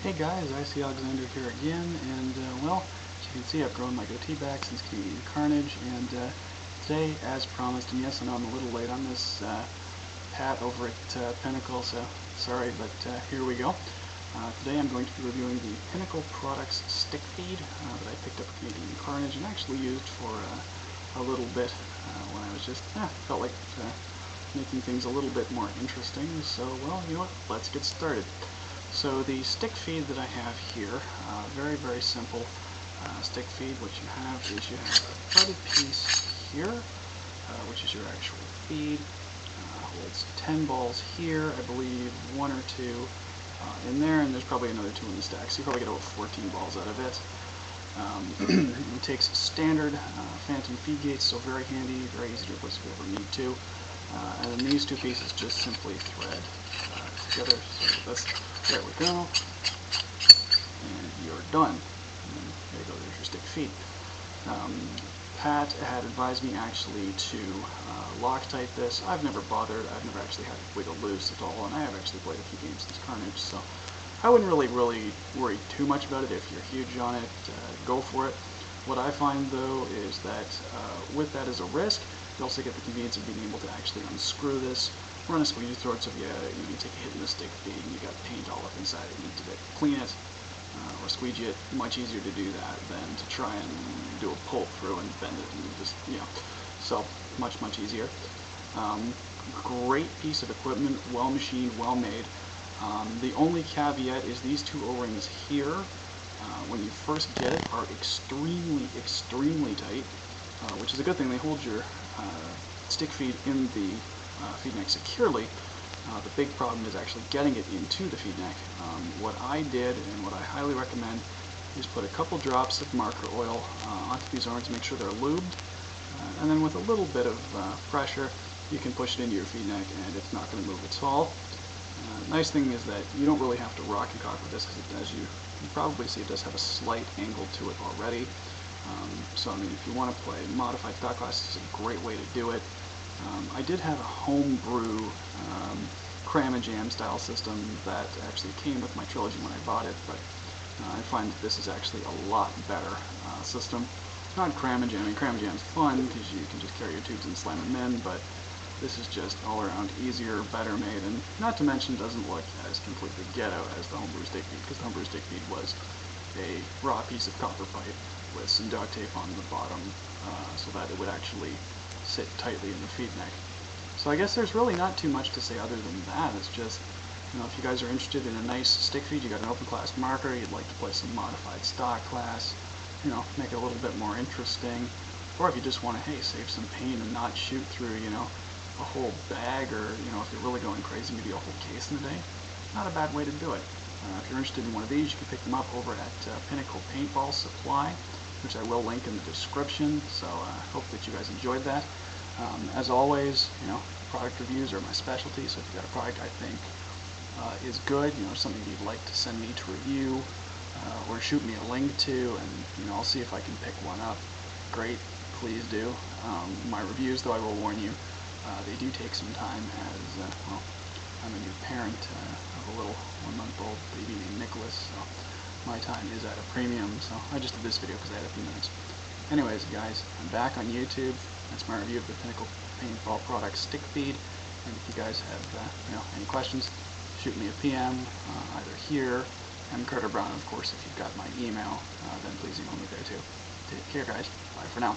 Hey guys, I.C. Alexander here again, and well, as you can see, I've grown my goatee back since Canadian Carnage, and today, as promised, and yes, I know I'm a little late on this, Pat over at Pinnacle, so sorry, but here we go. Today I'm going to be reviewing the Pinnacle Products stick feed that I picked up at Canadian Carnage and actually used for a little bit when I was just, felt like making things a little bit more interesting, so well, you know what, let's get started. So the stick feed that I have here, very, very simple stick feed. What you have is you have a threaded piece here, which is your actual feed. Holds 10 balls here, I believe 1 or 2 in there, and there's probably another 2 in the stack, so you probably get about 14 balls out of it. It takes standard phantom feed gates, so very handy, very easy to replace if you ever need to. And then these two pieces just simply thread together. So there we go, and you're done. And there you go, there's your stick feed. Pat had advised me actually to Loctite this. I've never bothered, I've never actually had it wiggle loose at all, and I have actually played a few games since Carnage, so I wouldn't really worry too much about it. If you're huge on it, go for it. What I find though is that with that as a risk, you also get the convenience of being able to actually unscrew this, run a squeegee through it, so if you take a hit in the stick feed and you got paint all up inside it, you need to clean it or squeegee it. Much easier to do that than to try and do a pull through and bend it and just, so much easier. Great piece of equipment, well machined, well made. The only caveat is these two O-rings here, when you first get it, are extremely tight, which is a good thing. They hold your stick feed in the feed neck securely. The big problem is actually getting it into the feed neck. What I did, and what I highly recommend, is put a couple drops of marker oil onto these O-rings, make sure they're lubed, and then with a little bit of pressure, you can push it into your feed neck, and it's not going to move at all. Nice thing is that you don't really have to rock and cock with this, because as you can probably see, it does have a slight angle to it already. So I mean, if you want to play modified stock class, this is a great way to do it. I did have a homebrew cram and jam style system that actually came with my trilogy when I bought it, but I find that this is actually a lot better system. Not cram and jam. I mean, cram and jam is fun because you can just carry your tubes and slam them in, but this is just all around easier, better made, and not to mention doesn't look as completely ghetto as the homebrew stick feed, because the homebrew stick feed was a raw piece of copper pipe with some duct tape on the bottom so that it would actually sit tightly in the feed neck. So I guess there's really not too much to say other than that. It's just, if you guys are interested in a nice stick feed, you got an open class marker, you'd like to play some modified stock class, make it a little bit more interesting, or if you just want to, hey, save some paint and not shoot through, a whole bag, or, if you're really going crazy, maybe a whole case in a day, not a bad way to do it. If you're interested in one of these, you can pick them up over at Pinnacle Paintball Supply, which I will link in the description, so I hope that you guys enjoyed that. As always, product reviews are my specialty, so if you got a product I think is good, something you'd like to send me to review, or shoot me a link to, and I'll see if I can pick one up. Great, please do. My reviews, though, I will warn you, they do take some time, as well, I'm a new parent of a little 1-month-old baby named Nicholas, so my time is at a premium. So I just did this video because I had a few minutes. Anyways, guys, I'm back on YouTube. That's my review of the Pinnacle Paintball Products stick feed. And if you guys have any questions, shoot me a PM either here. I'm Carter Brown, of course. If you've got my email, then please email me there too. Take care, guys. Bye for now.